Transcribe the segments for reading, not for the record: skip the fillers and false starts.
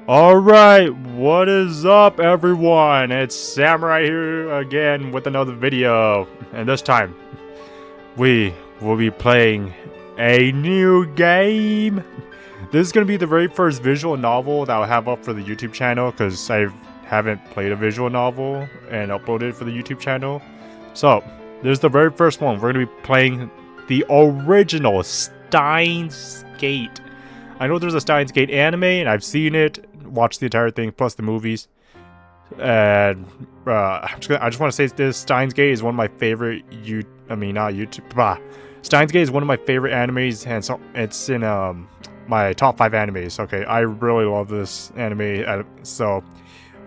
Alright, what is up everyone? It's Samurai here again with another video. And this time, we will be playing a new game. This is going to be the very first visual novel that I'll have up for the YouTube channel, because I haven't played a visual novel and uploaded it for the YouTube channel. So, this is the very first one. We're going to be playing the original Steins Gate. I know there's a Steins Gate anime, and I've seen it, watched the entire thing, plus the movies. And I just want to say this: Steins Gate is one of my favorite. Steins Gate is one of my favorite animes, and so it's in my top 5 animes. Okay, I really love this anime. So,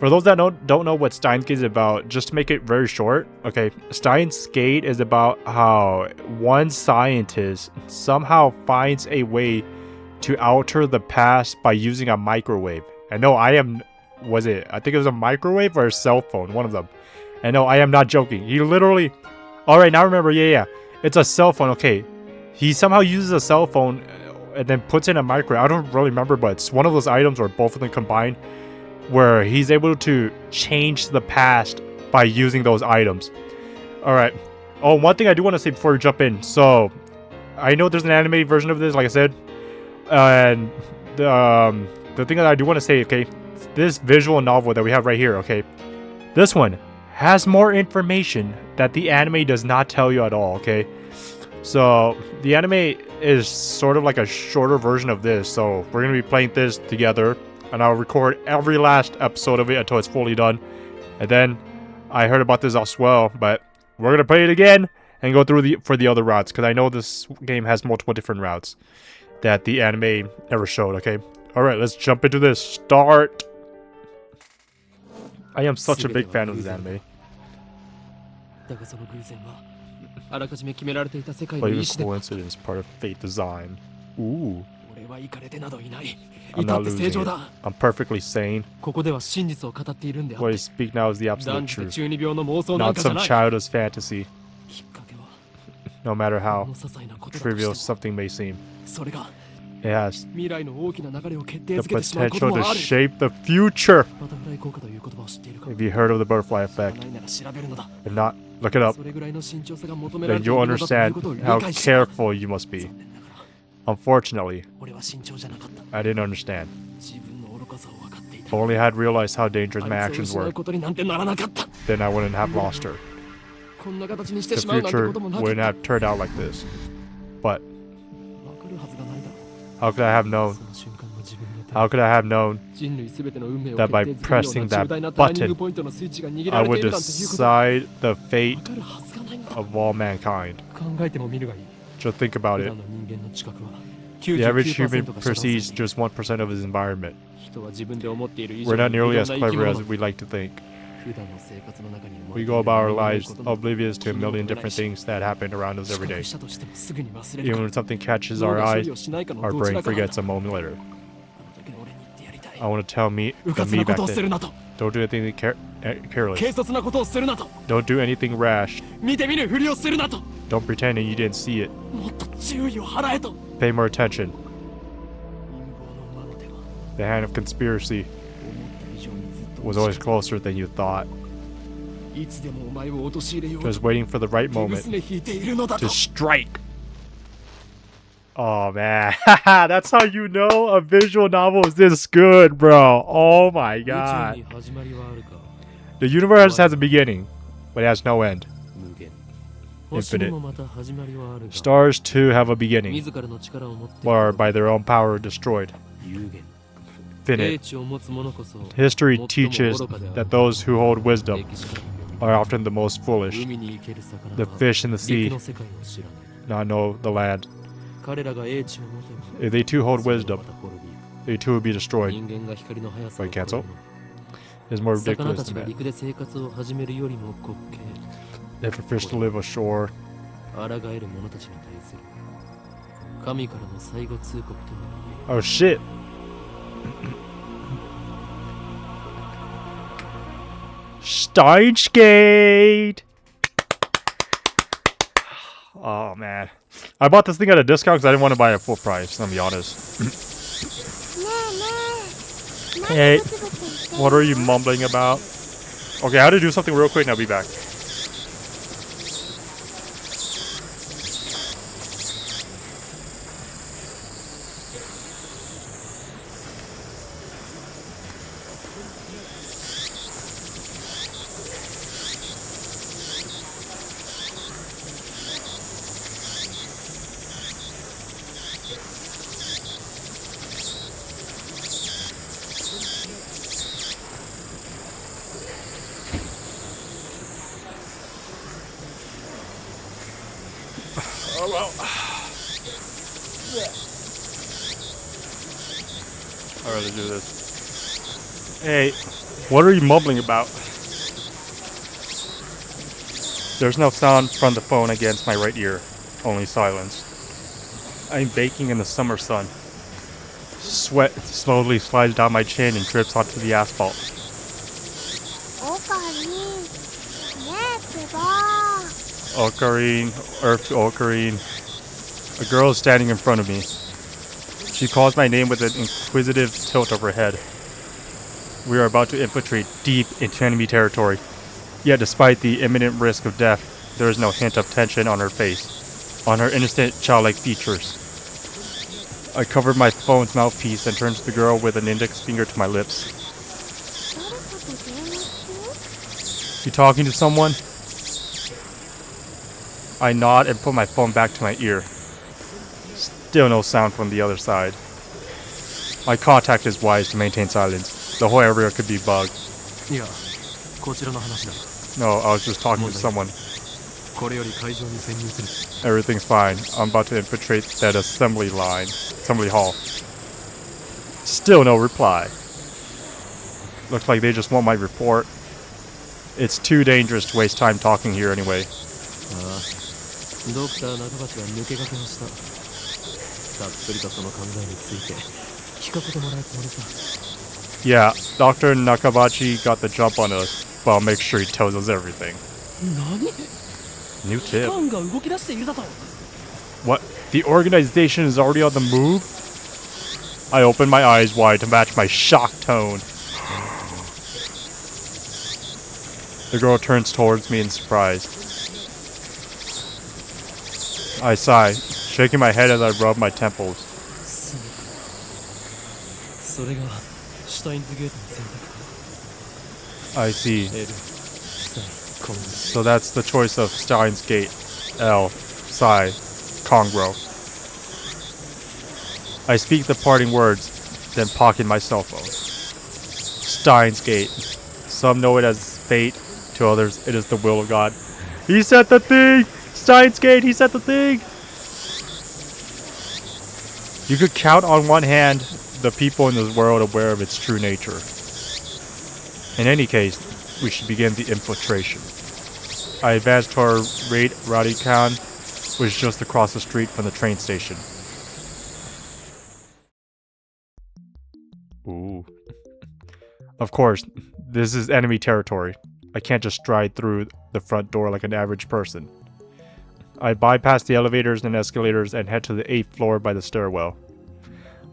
for those that don't know what Steins Gate is about, just to make it very short, okay, Steins Gate is about how one scientist somehow finds a way to alter the past by using a microwave. And no, I think it was a microwave or a cell phone, one of them. And no, I am not joking. He literally, alright, now remember, yeah, it's a cell phone, okay. He somehow uses a cell phone and then puts in a microwave. I don't really remember, but it's one of those items or both of them combined, where he's able to change the past by using those items. Alright. Oh, one thing I do want to say before we jump in. So, I know there's an anime version of this, like I said. And the thing that I do want to say, okay, this visual novel that we have right here, okay, this one has more information that the anime does not tell you at all, okay? So, the anime is sort of like a shorter version of this, so we're going to be playing this together, and I'll record every last episode of it until it's fully done. And then, I heard about this as well, but we're going to play it again and go through for the other routes, because I know this game has multiple different routes that the anime ever showed, okay? Alright, let's jump into this. Start! I am such a big fan of this anime. But even coincidence, part of fate design. Ooh. I'm not losing it. I'm perfectly sane. What I speak now is the absolute truth. Not some childish fantasy. No matter how trivial something may seem. It has the potential to shape the future. Have you heard of the butterfly effect? If not, look it up. Then you'll understand how careful you must be. Unfortunately, I didn't understand. If only I had realized how dangerous my actions were, then I wouldn't have lost her. The future wouldn't have turned out like this. But how could I have known? How could I have known that by pressing that button, I would decide the fate of all mankind? Just think about it. The average human perceives just 1% of his environment. We're not nearly as clever as we like to think. We go about our lives oblivious to a million different things that happen around us every day. Even when something catches our eye, our brain forgets a moment later. I want to tell the me back then, don't do anything careless. Don't do anything rash. Don't pretend that you didn't see it. Pay more attention. The hand of conspiracy was always closer than you thought. Just waiting for the right moment to strike. Oh man, that's how you know a visual novel is this good, bro. Oh my god. The universe has a beginning, but it has no end. Infinite. Stars too have a beginning, but are by their own power destroyed. Infinite. History teaches that those who hold wisdom are often the most foolish. The fish in the sea not know the land. If they too hold wisdom, they too will be destroyed. Wait, cancel? It's more ridiculous than that. If a fish to live ashore. Oh shit! Steins Gate! Oh man. I bought this thing at a discount because I didn't want to buy it at full price, let me be honest. Hey, what are you mumbling about? Okay, I had to do something real quick and I'll be back. Oh well. I'd rather do this. Hey, what are you mumbling about? There's no sound from the phone against my right ear, only silence. I'm baking in the summer sun. Sweat slowly slides down my chin and drips onto the asphalt. Ocarine, Earth to Ocarine. A girl is standing in front of me. She calls my name with an inquisitive tilt of her head. We are about to infiltrate deep into enemy territory. Yet despite the imminent risk of death, there is no hint of tension on her face, on her innocent, childlike features. I covered my phone's mouthpiece and turned to the girl with an index finger to my lips. You talking to someone? I nod and put my phone back to my ear. Still no sound from the other side. My contact is wise to maintain silence. The whole area could be bugged. No, I was just talking to someone. Everything's fine. I'm about to infiltrate that assembly hall. Still no reply. Looks like they just want my report. It's too dangerous to waste time talking here anyway. Yeah, Dr. Nakabachi got the jump on us, but I'll make sure he tells us everything. New tip. What? The organization is already on the move? I open my eyes wide to match my shocked tone. The girl turns towards me in surprise. I sigh, shaking my head as I rub my temples. I see. So that's the choice of Steins Gate, L, Psi, Congro. I speak the parting words, then pocket my cell phone. Steins Gate. Some know it as fate, to others it is the will of God. He set the thing! Steins Gate, he set the thing! You could count on one hand the people in this world aware of its true nature. In any case, we should begin the infiltration. I advanced to our raid Radikan, which is just across the street from the train station. Ooh. Of course, this is enemy territory. I can't just stride through the front door like an average person. I bypass the elevators and escalators and head to the 8th floor by the stairwell.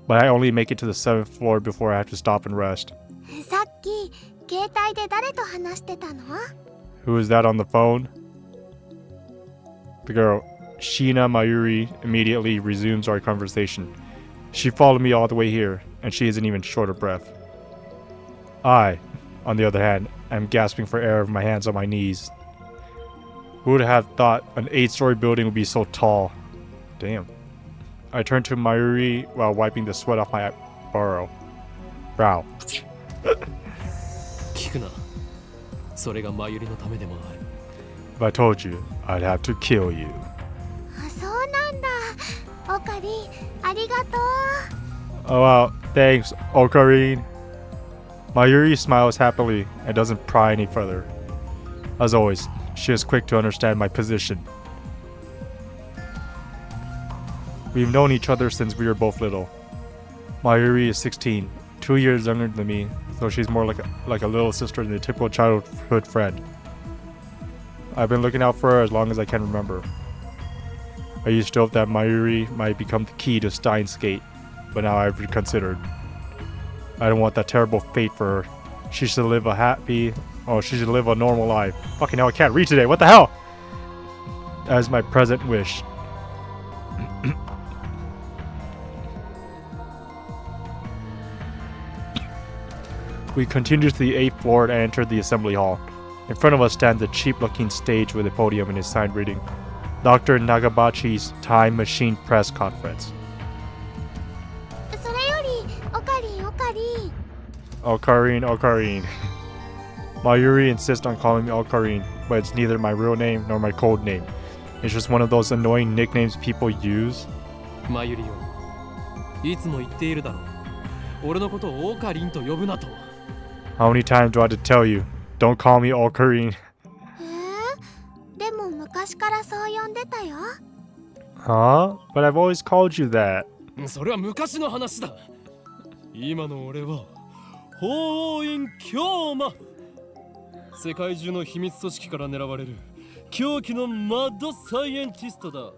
But I only make it to the 7th floor before I have to stop and rest. Who is that on the phone? The girl, Shina Mayuri, immediately resumes our conversation. She followed me all the way here, and she isn't even short of breath. I, on the other hand, am gasping for air with my hands on my knees. Who would have thought an 8-story building would be so tall? Damn. I turn to Mayuri while wiping the sweat off my brow. If I told you, I'd have to kill you. Oh wow, thanks, Ocarine. Mayuri smiles happily and doesn't pry any further. As always, she is quick to understand my position. We've known each other since we were both little. Mayuri is 16, 2 years younger than me, so she's more like a little sister than a typical childhood friend. I've been looking out for her as long as I can remember. I used to hope that Mayuri might become the key to Steins Gate, but now I've reconsidered. I don't want that terrible fate for her. She should live a happy... Oh, she should live a normal life. Fucking hell, I can't read today. What the hell? That is my present wish. We continue to the 8th floor and enter the assembly hall. In front of us stands a cheap-looking stage with a podium and a sign reading, Dr. Nagabachi's Time Machine Press Conference. Ocarine, Ocarine. Mayuri insists on calling me Ocarine, but it's neither my real name nor my code name. It's just one of those annoying nicknames people use. Mayuriよ、いつも言っているだろう。俺のことをオカリンと呼ぶなと。How many times do I have to tell you? Don't call me Ocarine. でも昔からそう呼んでたよ。Huh? But I've always called you that. それは昔の話だ。今の俺は法院教魔。世界中の秘密組織から狙われる狂気のマッドサイエンティストだ。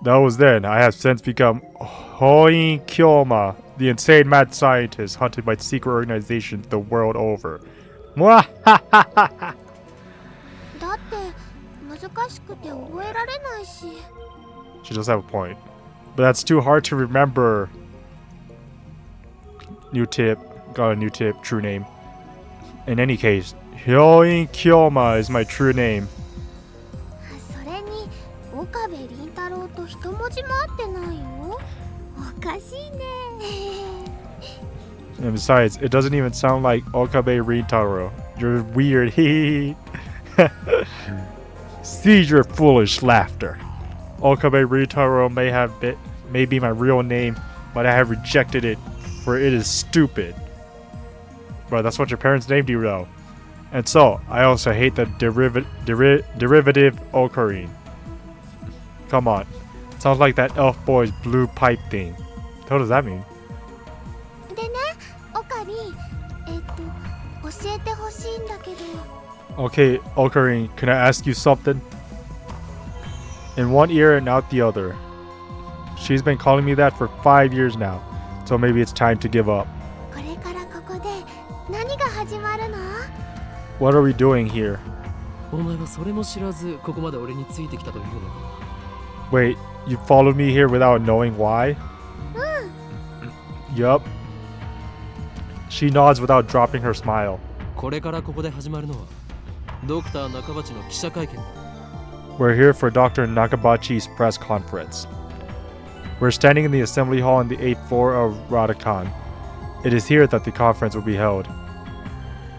That was then. I have since become Hoin Kyoma, the insane mad scientist hunted by secret organizations the world over. だって難しくて覚えられないし。She does have a point. But that's too hard to remember. New tip. Got a new tip. True name. In any case, Hyoin Kyoma is my true name. それに岡部倫太郎と一文字も合ってないよ。おかしいね。And besides, it doesn't even sound like Okabe Rintaro. You're weird. See your foolish laughter. Okabe Rintaro may be my real name, but I have rejected it, for it is stupid. Bro, that's what your parents named you, though. And so, I also hate the derivative Ocarine. Come on. Sounds like that elf boy's blue pipe thing. What does that mean? でね、オカリン、教えてほしいんだけど。Okay, Ocarine, can I ask you something? In one ear and out the other. She's been calling me that for 5 years now, so maybe it's time to give up. これからここで何が始まるの？ What are we doing here? お前はそれも知らずここまで俺についてきたというのか。Wait, you followed me here without knowing why? Yup. She nods without dropping her smile. これからここで始まるのはドクター中鉢の記者会見だ。We're here for Dr. Nakabachi's press conference. We're standing in the assembly hall on the 8th floor of Radakan. It is here that the conference will be held.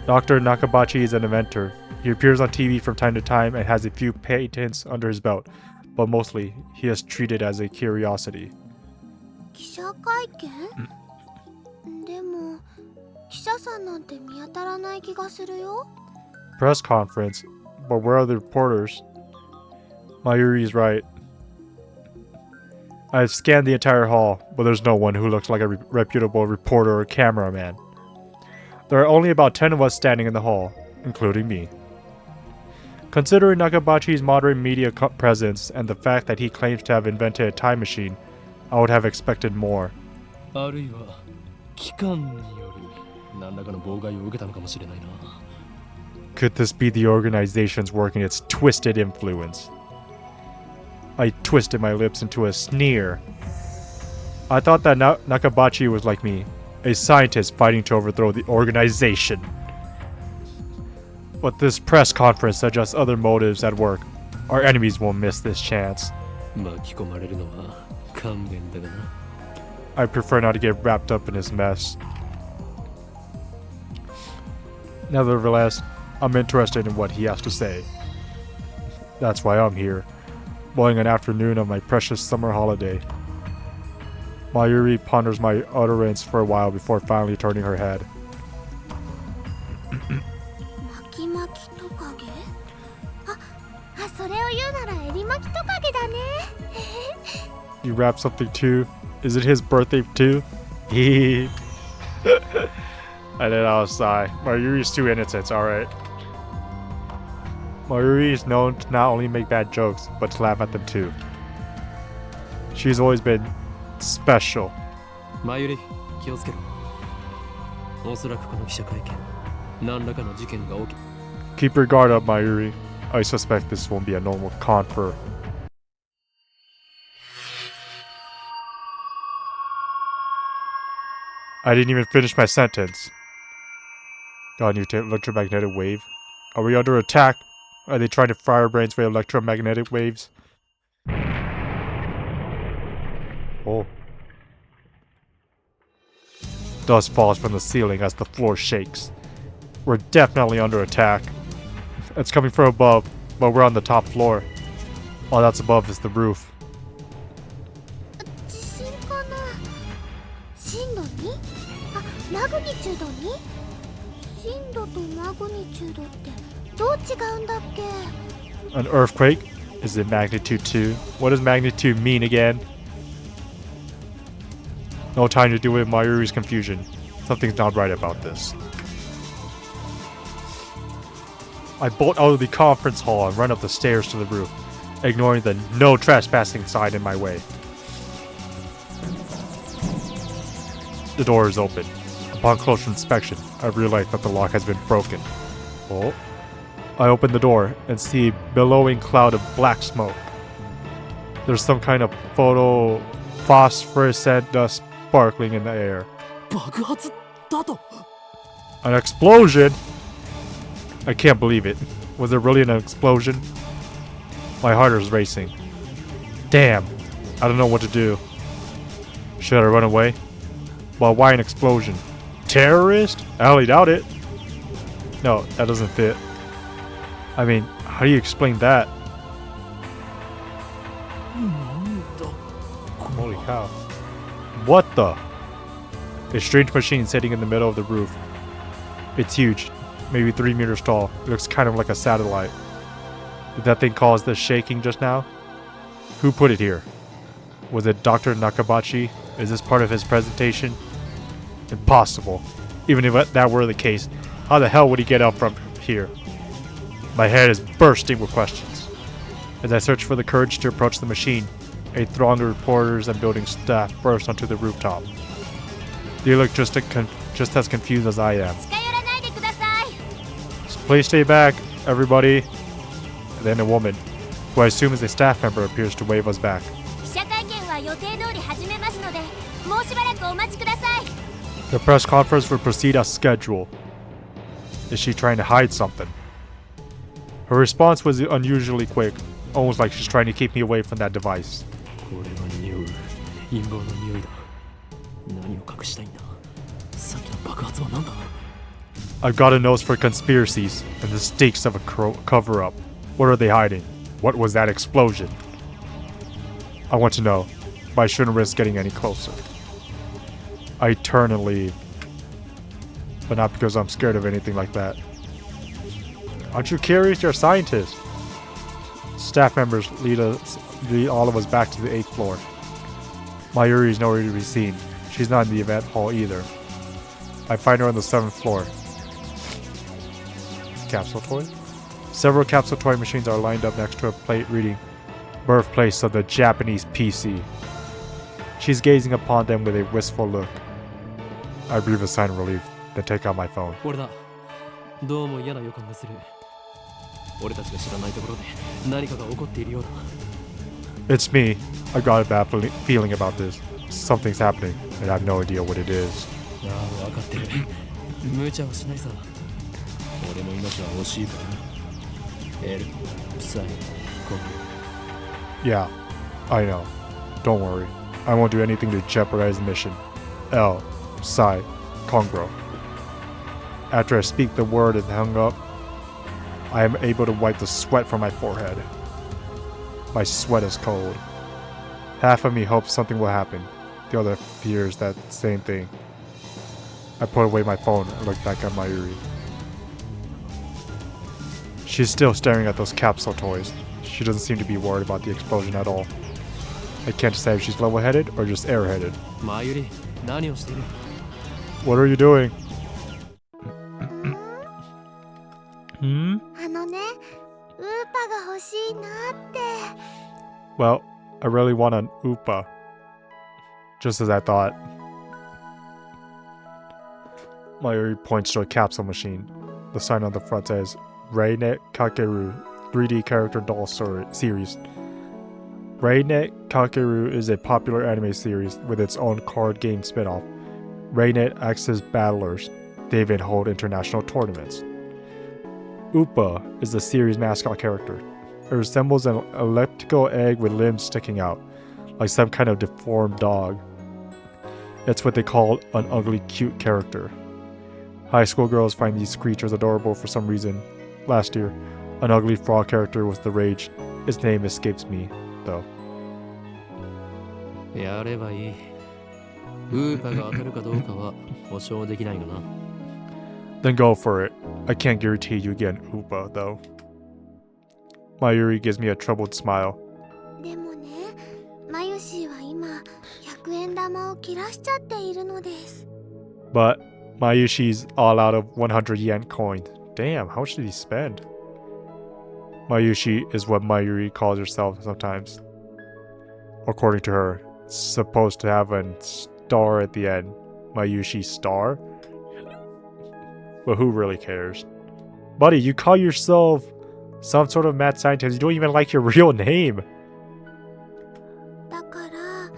Dr. Nakabachi is an inventor. He appears on TV from time to time and has a few patents under his belt, but mostly he is treated as a curiosity. 記者会見？でも記者さんなんて見当たらない気がするよ。Press conference? But where are the reporters? Mayuri is right. I have scanned the entire hall, but there's no one who looks like a reputable reporter or cameraman. There are only about 10 of us standing in the hall, including me. Considering Nakabachi's moderate media presence and the fact that he claims to have invented a time machine, I would have expected more. あるいは機関による何らかの妨害を受けたのかもしれないな。Could this be the organization's working its twisted influence? I twisted my lips into a sneer. I thought that Nakabachi was like me, a scientist fighting to overthrow the organization. But this press conference suggests other motives at work. Our enemies won't miss this chance. 巻き込まれるのは勘弁だがな。I prefer not to get wrapped up in this mess. Nevertheless, I'm interested in what he has to say. That's why I'm here, blowing an afternoon of my precious summer holiday. Mayuri ponders my utterance for a while before finally turning her head. 巻き巻きトカゲ？それを言うならエリ巻きトカゲだね。You wrap something too? Is it his birthday too? Hee. I let out a sigh. Mayuri's too innocent, alright. Mayuri is known to not only make bad jokes, but to laugh at them too. She's always been special. マユリ、気をつけろ。おそらくこの記者会見、何らかの事件が起き。Keep your guard up, Mayuri. I suspect this won't be a normal confer. I didn't even finish my sentence. Got a new electromagnetic wave. Are we under attack? Are they trying to fire our brains with electromagnetic waves? Oh. Dust falls from the ceiling as the floor shakes. We're definitely under attack. It's coming from above, but we're on the top floor. All that's above is the roof. 地震かな。震度 2？ あ、マグニチュード 2？ 震度とマグニチュードってどう違うんだっけ？ An earthquake? Is it magnitude 2? What does magnitude mean again? No time to deal with Mayuri's confusion. Something's not right about this. I bolt out of the conference hall and run up the stairs to the roof, ignoring the no trespassing sign in my way. The door is open. Upon closer inspection, I realize that the lock has been broken. Oh. I open the door and see a billowing cloud of black smoke. There's some kind of phosphorescent dust sparkling in the air. 爆発だと。 An explosion? I can't believe it. Was there really an explosion? My heart is racing. Damn. I don't know what to do. Should I run away? Well, why an explosion? Terrorist? I highly doubt it. No, that doesn't fit. I mean, how do you explain that? Holy cow. What the? A strange machine sitting in the middle of the roof. It's huge. Maybe 3 meters tall. It looks kind of like a satellite. Did that thing cause the shaking just now? Who put it here? Was it Dr. Nakabachi? Is this part of his presentation? Impossible. Even if that were the case, how the hell would he get up from here? My head is bursting with questions. As I search for the courage to approach the machine, a throng of reporters and building staff burst onto the rooftop. They look just as confused as I am. Please stay back, everybody. And then a woman, who I assume is a staff member, appears to wave us back. The press conference will proceed as scheduled. Is she trying to hide something? Her response was unusually quick, almost like she's trying to keep me away from that device. I've got a nose for conspiracies and the stakes of a cover-up. What are they hiding? What was that explosion? I want to know, but I shouldn't risk getting any closer. I turn and leave. But not because I'm scared of anything like that. Aren't you curious? You're a scientist. Staff members lead all of us back to the 8th floor. Mayuri is nowhere to be seen. She's not in the event hall either. I find her on the 7th floor. Capsule toy? Several capsule toy machines are lined up next to a plate reading Birthplace of the Japanese PC. She's gazing upon them with a wistful look. I breathe a sigh of relief, then take out my phone. It's me. I got a bad feeling about this. Something's happening, and I have no idea what it is. Yeah, I know. Don't worry. I won't do anything to jeopardize the mission. L. Psi. Congro. After I speak the word and hung up, I am able to wipe the sweat from my forehead. My sweat is cold. Half of me hopes something will happen. The other fears that same thing. I put away my phone and look back at Mayuri. She's still staring at those capsule toys. She doesn't seem to be worried about the explosion at all. I can't decide if she's level-headed or just airheaded. What are you doing? Hmm? Well, I really want an Oopa. Just as I thought. Mayuri points to a capsule machine. The sign on the front says Reinet Kakeru 3D character doll series. Reinet Kakeru is a popular anime series with its own card game spin-off. Reinet acts as battlers. They even hold international tournaments. Upa is the series' mascot character. It resembles an elliptical egg with limbs sticking out, like some kind of deformed dog. It's what they call an ugly cute character. High school girls find these creatures adorable for some reason. Last year, an ugly frog character was the rage. His name escapes me, though. やればいい。ウーパが当たるかどうかは保証できないがな。Then go for it. I can't guarantee you get an Upa, though. Mayuri gives me a troubled smile. でもね、マユシーは今100円玉を切らしちゃっているのです。 But Mayushi's all out of 100 yen coins. Damn, how much did he spend? Mayushi is what Mayuri calls herself sometimes. According to her, it's supposed to have a star at the end. Mayushi star? But who really cares? Buddy, you call yourself some sort of mad scientist. You don't even like your real name. だから、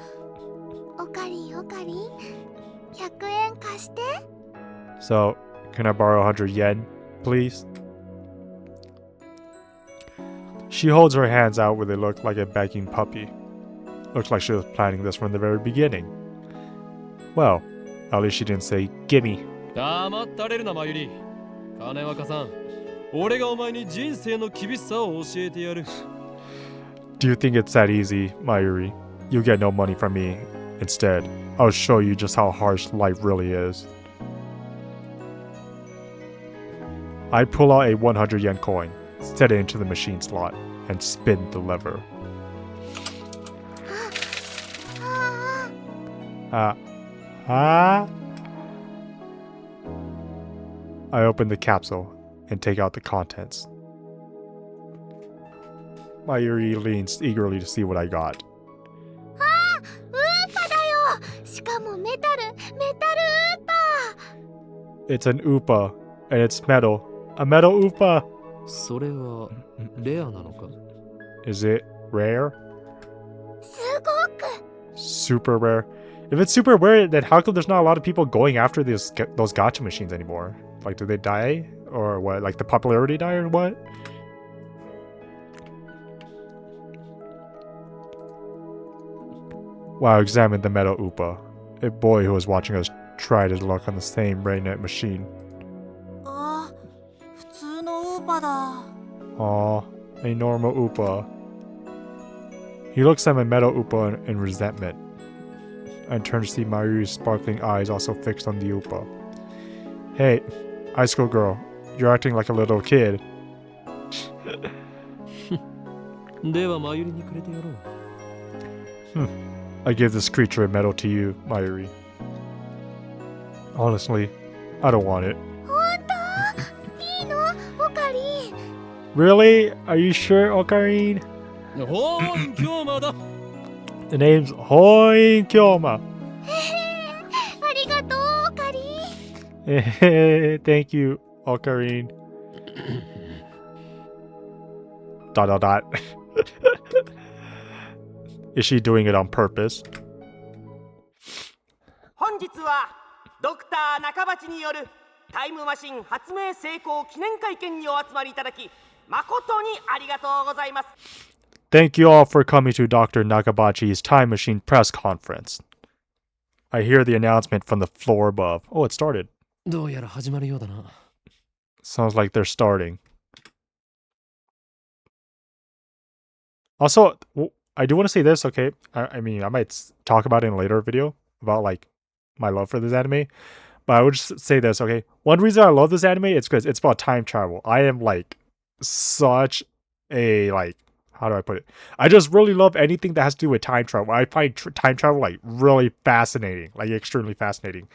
オカリン、100円貸して。 So, can I borrow 100 yen, please? She holds her hands out with a look like a begging puppy. Looks like she was planning this from the very beginning. Well, at least she didn't say, gimme. 黙ったれるな、マユリ。金若さん、俺がお前に人生の厳しさを教えてやる。Do you think it's that easy, Mayuri? You get no money from me. Instead, I'll show you just how harsh life really is. I pull out a 100 yen coin, set it into the machine slot, and spin the lever. I open the capsule and take out the contents. Mayuri leans eagerly to see what I got. ウーパだよ。しかもメタルウーパ。 It's an Upa, and it's metal. A metal Upa! それはレアなのか？ Is it rare? すごく。 Super rare? If it's super rare, then how come there's not a lot of people going after those gacha machines anymore? Like, do they die? Or what? Like, the popularity die or what? Wow, examine the metal Upa. A boy who was watching us tried his luck on the same Raynet machine. あ、普通のウーパだ。 Aw, a normal Upa. He looks at my metal Upa in resentment. I turn to see Mayuri's sparkling eyes also fixed on the Upa. Hey, high school girl, you're acting like a little kid. ではマユリにくれてやろう。I give this creature a medal to you, Mayuri. Honestly, I don't want it. 本当？いいの？オカリン。 Really? Are you sure, Ocarine? ほーん、今日まだ。The name's Hoin Kyoma. ありがとう、オカリン。 Thank you, Ocarine. ... Is she doing it on purpose? 本日はドクター中鉢によるタイムマシン発明成功記念会見にお集まりいただき誠にありがとうございます。 Thank you all for coming to Dr. Nakabachi's Time Machine press conference. I hear the announcement from the floor above. Oh, it started. どうやら始まるようだな。 Sounds like they're starting. Also, I do want to say this, okay? I mean, I might talk about it in a later video about, like, my love for this anime. But I would just say this, okay? One reason I love this anime is because it's about time travel. I am, like, such a, like, how do I put it? I just really love anything that has to do with time travel. I find time travel, like, really fascinating. Like, extremely fascinating.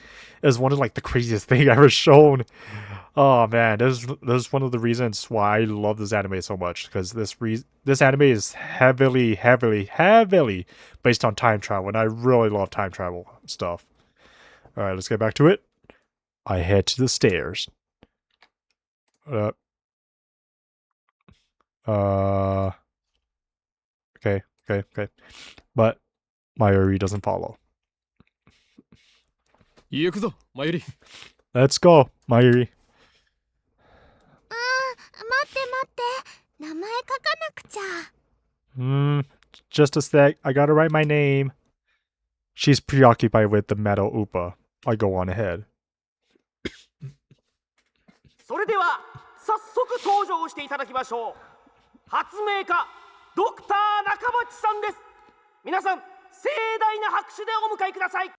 It's one of, like, the craziest thing ever shown. Oh man, this is one of the reasons why I love this anime so much, because this anime is heavily based on time travel, and I really love time travel stuff. All right, let's get back to it. I head to the stairs. Uh, okay. But Mayuri doesn't follow. 行くぞマユリ Let's go, Mayuri. 待って待って名前書かなくちゃ Just a sec. I gotta write my name. She's preoccupied with the metal Upa. I go on ahead. それでは早速登場していただきましょう。発明家ドクター中町さんです。皆さん盛大な拍手でお迎えください。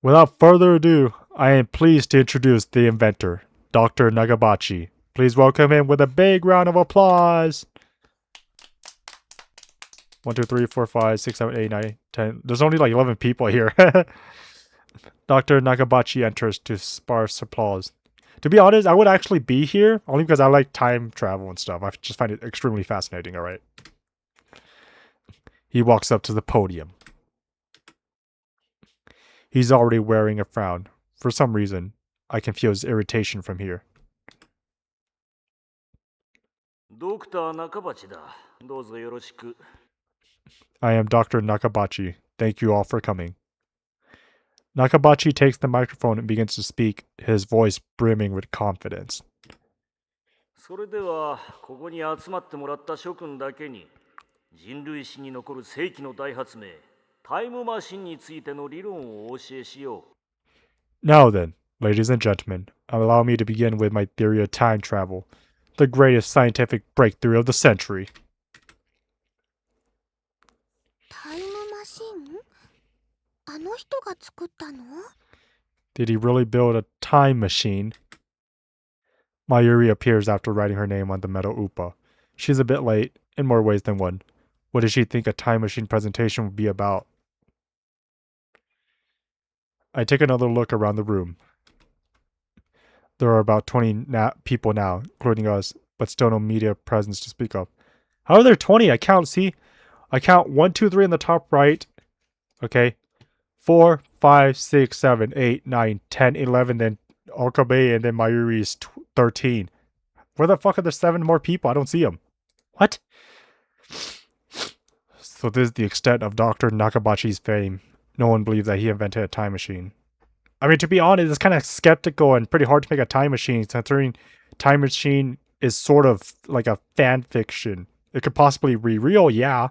Without further ado, I am pleased to introduce the inventor, Dr. Nagabachi. Please welcome him with a big round of applause. 1, 2, 3, 4, 5, 6, 7, 8, 9, 10. There's only like 11 people here. Dr. Nagabachi enters to sparse applause. To be honest, I would actually be here only because I like time travel and stuff. I just find it extremely fascinating, alright? He walks up to the podium. He's already wearing a frown. For some reason, I can feel his irritation from here. ドクター中鉢だ。どうぞよろしく。I am Dr. Nakabachi. Thank you all for coming. Nakabachi takes the microphone and begins to speak, his voice brimming with confidence. それでは、ここに集まってもらった諸君だけに、人類史に残る世紀の大発明、タイムマシンについての理論をお教えしよう。Now then, ladies and gentlemen, allow me to begin with my theory of time travel, the greatest scientific breakthrough of the century. タイムマシンあの人が作ったの Did he really build a time machine? Mayuri appears after writing her name on the metal Upa. She's a bit late, in more ways than one. What does she think a time machine presentation would be about? I take another look around the room. There are about 20 people now, including us, but still no media presence to speak of. How are there 20? I count 1, 2, 3 in the top right. Okay. 4, 5, 6, 7, 8, 9, 10, 11, then Okabe, and then Mayuri is 13. Where the fuck are there 7 more people? I don't see them. What? So this is the extent of Dr. Nakabachi's fame. No one believes that he invented a time machine. I mean, to be honest, it's kind of skeptical and pretty hard to make a time machine, considering time machine is sort of like a fan fiction. It could possibly be real, yeah,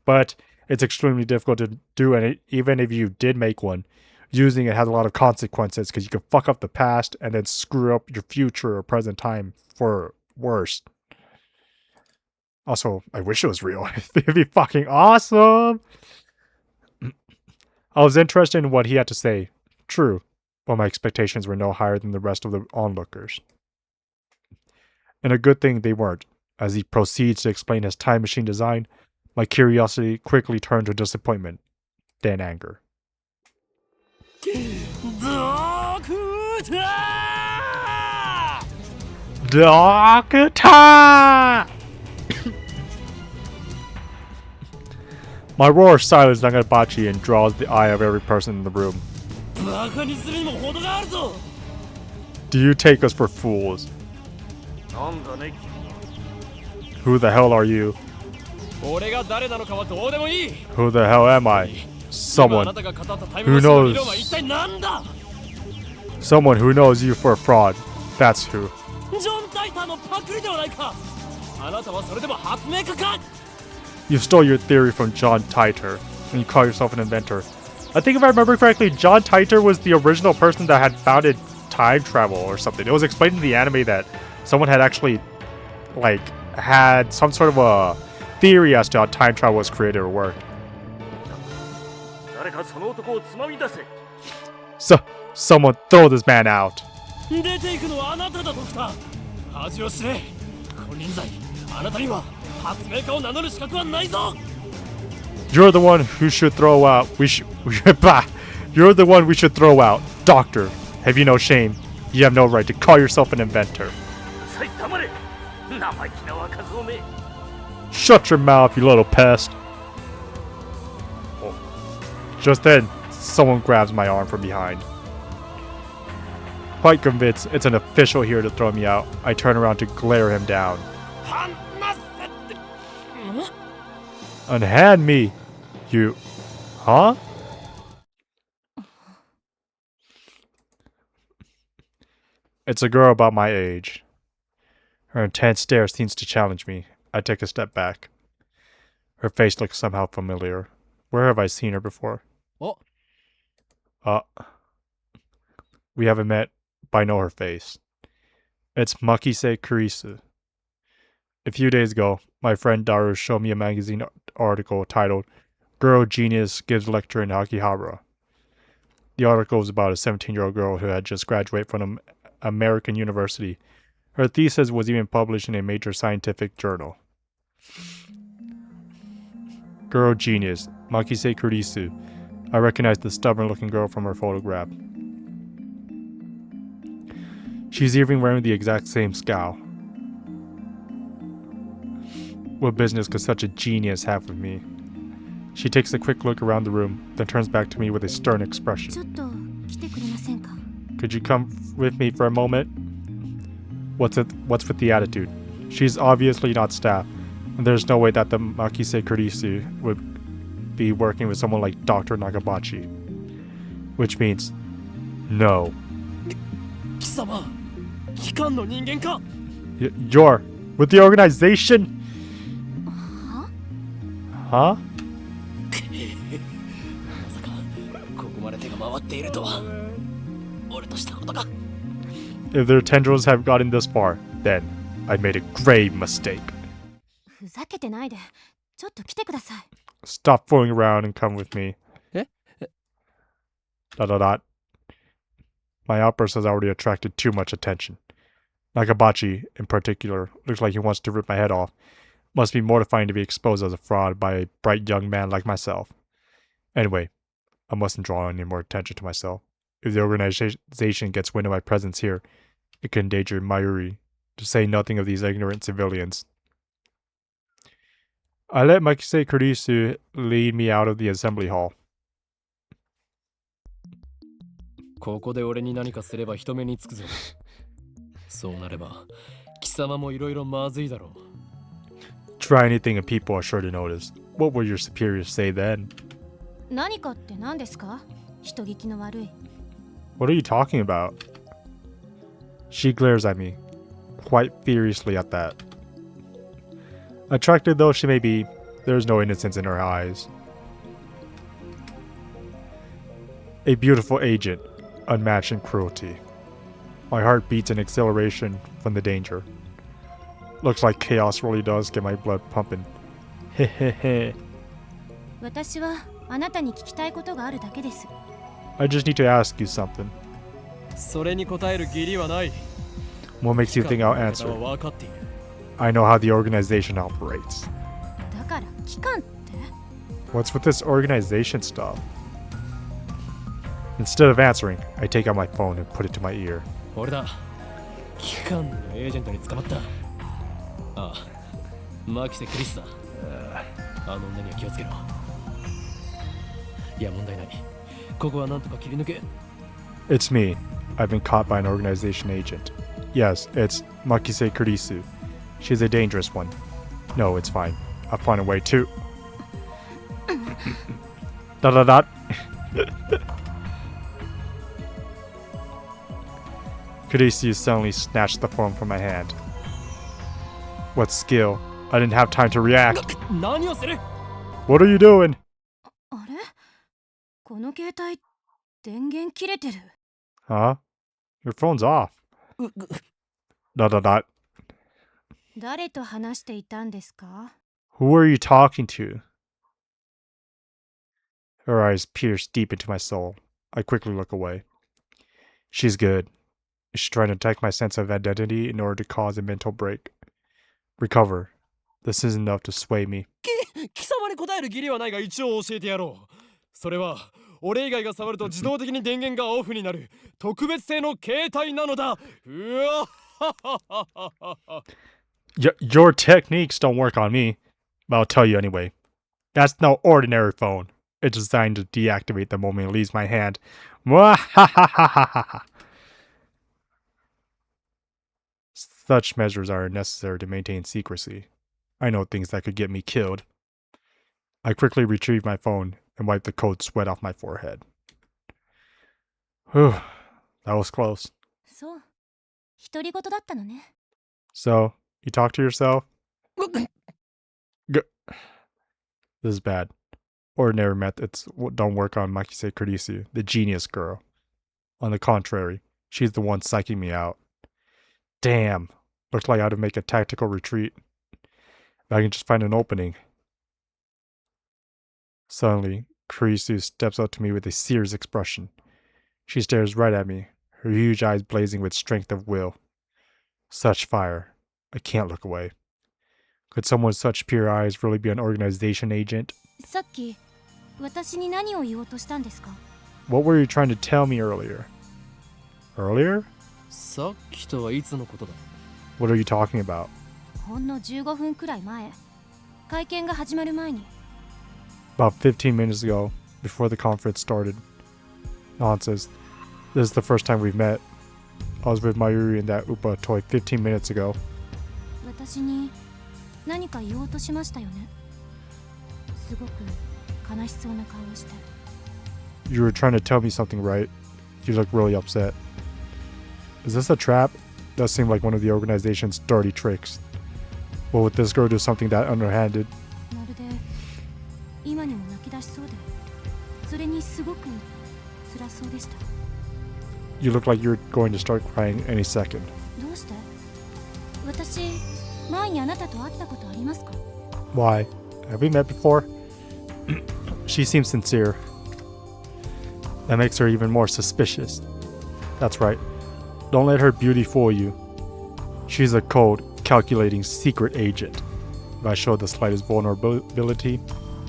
but it's extremely difficult to do, and even if you did make one, using it has a lot of consequences because you could fuck up the past and then screw up your future or present time for worse. Also, I wish it was real. It'd be fucking awesome. I was interested in what he had to say. True, but my expectations were no higher than the rest of the onlookers. And a good thing they weren't. As he proceeds to explain his time machine design, my curiosity quickly turned to disappointment, then anger. Doctor! My roar silences Nagabachi and draws the eye of every person in the room. Do you take us for fools? なんだね。 Who the hell are you? 俺が誰なのかはどうでもいい Who the hell am I? 今あ Someone なたが語ったタイムマシンの理論は一体何だ Someone who knows you for a fraud. That's who. ジョン・タイターのパクリではないかあなたはそれでも発明家か You stole your theory from John Titor, and you call yourself an inventor. I think if I remember correctly, John Titor was the original person that had founded time travel or something. It was explained in the anime that someone had actually, like, had some sort of a theory as to how time travel was created or worked. 誰かその男をつまみ出せ。 Someone throw this man out. 出ていくのはあなただドクター恥を知れ金輪際あなたには発明家を名乗る資格はないぞ You're the one who should throw out. You're the one we should throw out. Doctor, have you no shame? You have no right to call yourself an inventor. さい黙れ生意気な若造め Shut your mouth, you little pest. Oh. Just then, someone grabs my arm from behind. Quite convinced it's an official here to throw me out, I turn around to glare him down. 離せって Unhand me, you... Huh? It's a girl about my age. Her intense stare seems to challenge me. I take a step back. Her face looks somehow familiar. Where have I seen her before? Oh. We haven't met, but I know her face. It's Makise Kurisu. A few days ago, my friend Daru showed me a magazine article titled Girl Genius Gives Lecture in Akihabara. The article was about a 17-year-old girl who had just graduated from an American university. Her thesis was even published in a major scientific journal. Girl Genius, Makise Kurisu. I recognized the stubborn-looking girl from her photograph. She's even wearing the exact same scowl. What business could such a genius have with me? She takes a quick look around the room, then turns back to me with a stern expression. ちょっと来てくれませんか Could you come with me for a moment? What's with the attitude? She's obviously not staff, and there's no way that the Makise Kurisu would be working with someone like Dr. Nagabachi. Which means, no. 貴様機関の人間か You're with the organization? Huh? まさかここまで手が回っているとは俺としたことか If their tendrils have gotten this far, then I made a grave mistake. ふざけてないでちょっと来てください Stop fooling around and come with me. Eh? Dot dot dot. My outburst has already attracted too much attention. Nagabachi, in particular, looks like he wants to rip my head off. Must be mortifying to be exposed as a fraud by a bright young man like myself. Anyway, I mustn't draw any more attention to myself. If the organization gets wind of my presence here, it could endanger Mayuri, to say nothing of these ignorant civilians. I let Makise Kurisu lead me out of the assembly hall. ここで俺に何かすれば人目につくぞそうなれば貴様もいろいろまずいだろう Try anything and people are sure to notice. What will your superiors say then? 何かって何ですか人聞きの悪い What are you talking about? She glares at me, quite furiously at that. Attractive though she may be, there's no innocence in her eyes. A beautiful agent, unmatched in cruelty. My heart beats in exhilaration from the danger. Looks like chaos really does get my blood pumping. Hehehe. 私はあなたに聞きたいことがあるだけです I just need to ask you something. それに答える義理はない What makes you think I'll answer? 分かっている I know how the organization operates. だから期間って What's with this organization stuff? Instead of answering, I take out my phone and put it to my ear. 俺だ機関のエージェントに捕まったああマキセ・クリスだあの女には気をつけろいや問題ないここはなんとか切り抜け It's me. I've been caught by an organization agent. Yes, it's Makise Kurisu. She's a dangerous one. No, it's fine. I'll find a way to... dot dot dot. Kurisu suddenly snatched the phone from my hand. What skill? I didn't have time to react. 何をする What are you doing? あれこの携帯電源切れてる Huh? Your phone's off. Dot dot dot. 誰と話していたんですか Who are you talking to? Her eyes pierce deep into my soul. I quickly look away. She's good. She's trying to attack my sense of identity in order to cause a mental break. Recover. This is enough to sway me. 貴様に答える義理はないが一応教えてやろうそれは俺以外が触ると自動的に電源がオフになる特別製の携帯なのだ。うわ Your techniques don't work on me, but I'll tell you anyway. That's no ordinary phone. It's designed to deactivate the moment it leaves my hand. Such measures are necessary to maintain secrecy. I know things that could get me killed. I quickly retrieved my phone and wiped the cold sweat off my forehead. Whew, that was close. そう。独り言だったのね。 So, you talk to yourself? This is bad. Ordinary methods don't work on Makise Kurisu, the genius girl. On the contrary, she's the one psyching me out. Damn. Looks like I ought to make a tactical retreat. If I can just find an opening. Suddenly, Kurisu steps up to me with a serious expression. She stares right at me, her huge eyes blazing with strength of will. Such fire. I can't look away. Could someone with such pure eyes really be an organization agent? さっき、私に何を言おうとしたんですか？ What were you trying to tell me earlier? Earlier? さっきとはいつのことだ？ What are you talking about? ほんの15分くらい前。会見が始まる前に。 About 15 minutes ago, before the conference started. Nan says, this is the first time we've met. I was with Mayuri in that Upa toy 15 minutes ago. 私に何か言おうとしましたよね。すごく悲しそうな顔をして。 You were trying to tell me something, right? You look really upset. Is this a trap? Does seem like one of the organization's dirty tricks. Will with this girl do something that underhanded? まるで今にも泣き出しそうで、それにすごく辛そうでした。 You look like you're going to start crying any second. どうして？私、前にあなたと会ったことありますか？ Why? Have we met before? She seems sincere. That makes her even more suspicious. That's right. Don't let her beauty fool you. She's a cold, calculating secret agent. If I show the slightest vulnerability,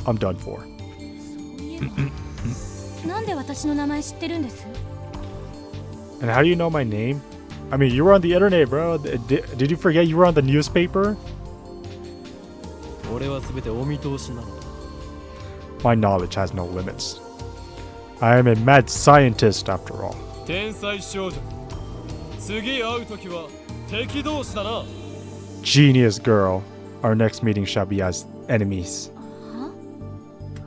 I'm done for. そういえば、なんで私の名前知ってるんです？ And how do you know my name? I mean, you were on the internet, bro. Did you forget you were on the newspaper? 俺は全てお見通しなのだ。 My knowledge has no limits. I am a mad scientist, after all. 天才少女。次会うときは敵同士だな。 Genius girl. Our next meeting shall be as enemies.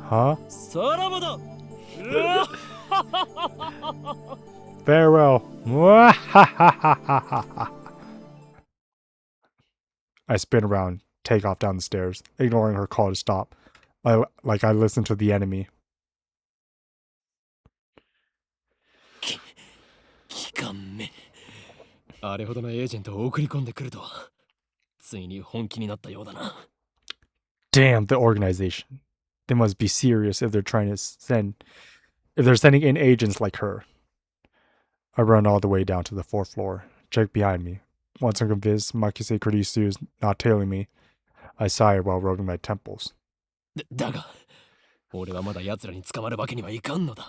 は？ Huh? さらばだ。 Farewell. I spin around, take off down the stairs, ignoring her call to stop, like I listen to the enemy. 期間目。あれほどのエージェントを送り込んでくるとは、ついに本気になったようだな。 Damn the organization. They must be serious if they're sending in agents like her. I run all the way down to the 4th floor, check behind me. Once I'm convinced Makise Kurisu is not tailing me, I sigh while rubbing my temples. だが、俺はまだ奴らに捕まるわけにはいかんのだ。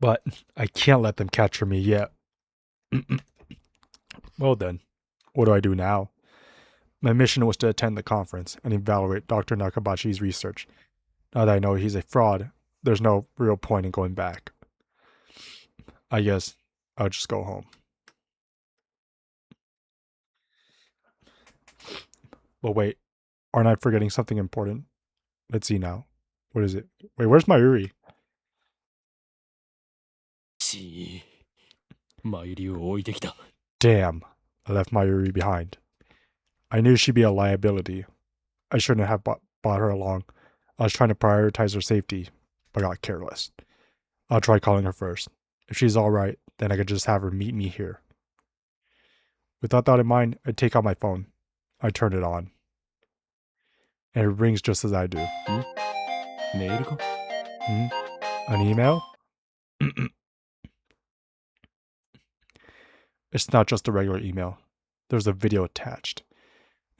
But I can't let them capture me yet. Well then, what do I do now? My mission was to attend the conference and evaluate Dr. Nakabachi's research. Now that I know he's a fraud, there's no real point in going back. I guess I'll just go home. But wait, aren't I forgetting something important? Let's see now. What is it? Wait, where's Mayuri? ちー、マユリを置いてきた。 Damn, I left Mayuri behind. I knew she'd be a liability. I shouldn't have brought her along. I was trying to prioritize her safety, but got careless. I'll try calling her first. If she's alright, then I could just have her meet me here. With that thought in mind, I take out my phone. I turn it on. And it rings just as I do. メールか？ An email? It's not just a regular email. There's a video attached.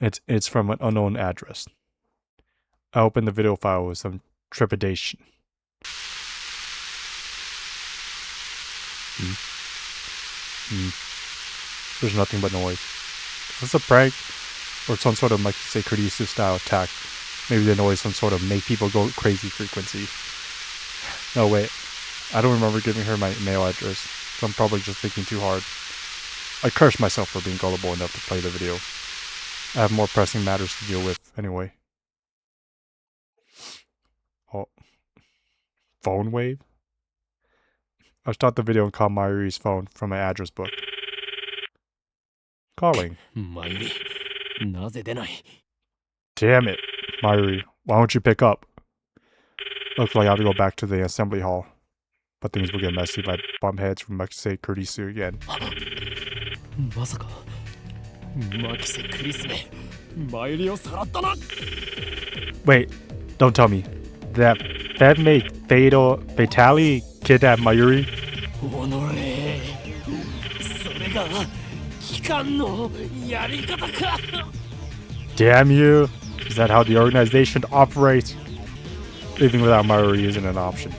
It's from an unknown address. I opened the video file with some trepidation. There's nothing but noise. Is this a prank? Or some sort of, like, say, Kurisu style attack? Maybe the noise some sort of make people go crazy frequency. No, wait. I don't remember giving her my email address, so I'm probably just thinking too hard. I curse myself for being gullible enough to play the video. I have more pressing matters to deal with, anyway. Oh. Phone wave? I stopped the video and called Mayuri's phone from my address book. Calling. Mayuri, なぜ出ない? Damn it, Mayuri. Why don't you pick up? Looks like I have to go back to the assembly hall. But things will get messy if I bump heads from Makise Kurisu again. まさかマキセクリスめマユリをさらったな Wait, don't tell me. That Fedme Fatal Fatali kidnapped Mayuri? おのれそれが機関のやり方か Damn you! Is that how the organization operates? Leaving without Mayuri isn't an option.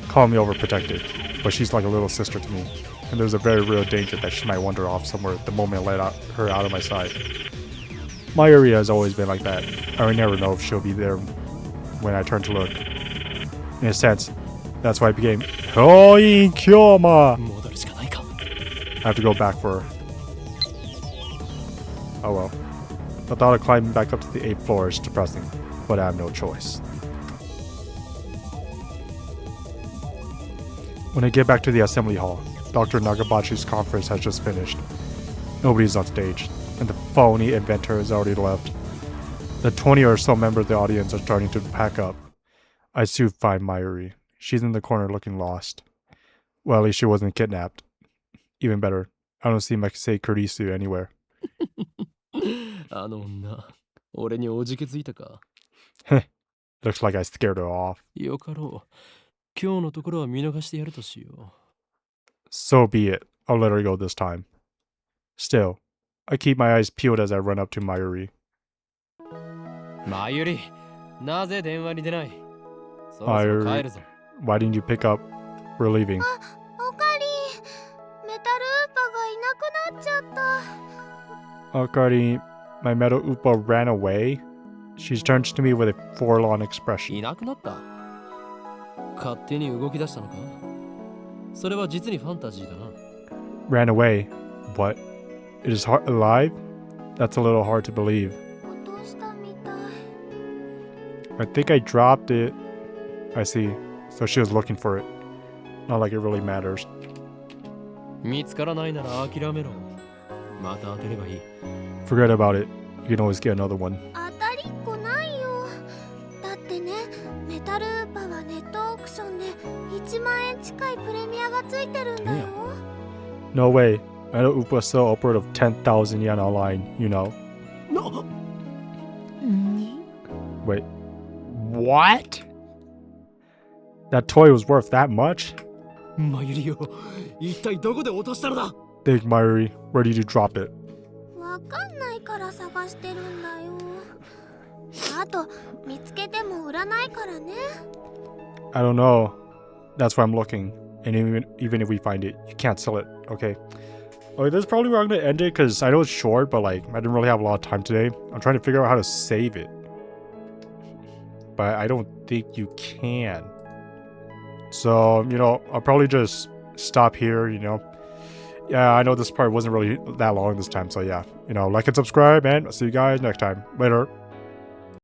Call me overprotective, but she's like a little sister to me, and there's a very real danger that she might wander off somewhere the moment I let her out of my sight. Mayuri has always been like that. I would never know if she'll be there when I turn to look. In a sense, that's why I became Hoin Kyoma! 戻るしかないか I have to go back for her. Oh well. The thought of climbing back up to the 8th floor is depressing, but I have no choice. When I get back to the assembly hall, Dr. Nagabachi's conference has just finished. Nobody's on stage, and the phony inventor has already left. The 20 or so members of the audience are starting to pack up. I soon find Mayuri. She's in the corner looking lost. Well, at least she wasn't kidnapped. Even better, I don't see Makise Kurisu anywhere. あの女俺におじけついたか Looks like I scared her off. よかろう今日のところは見逃してやるとしよ So be it. I'll let her go this time. Still, I keep my eyes peeled as I run up to Mayuri. うマユリなぜ電話に出ないそろそろ帰るぞ Why didn't you pick up? We're leaving. おかりメタルウーパがいなくなっちゃった Akari, my metal Upa ran away. She turns to me with a forlorn expression. いなくなった勝手に動き出したのかそれは実にファンタジーだな Ran away? What? It is alive? That's a little hard to believe. 落としたみたい I think I dropped it. I see. So she was looking for it. Not like it really matters. 見つからないなら諦めろまた当てればいい Forget about it. You can always get another one. 当たりっこないよだってねメタルウーパはネットオークションで1万円近いプレミアがついてるんだよ No way. Metal Upa sell upward of 10,000 yen online, you know. Wait. What? That toy was worth that much? マユリを一体どこで落としたのだ Think, Mayuri. Where did you drop it? わかんないから探してるんだよあと見つけても売らないからね I don't know. That's why I'm looking. And even if we find it, you can't sell it, okay? Okay, this is probably where I'm going to end it because I know it's short, but like, I didn't really have a lot of time today. I'm trying to figure out how to save it. But I don't think you can. So, you know, I'll probably just stop here, you know. Yeah, I know this part wasn't really that long this time, so yeah. You know, like and subscribe, and I'll see you guys next time. Later.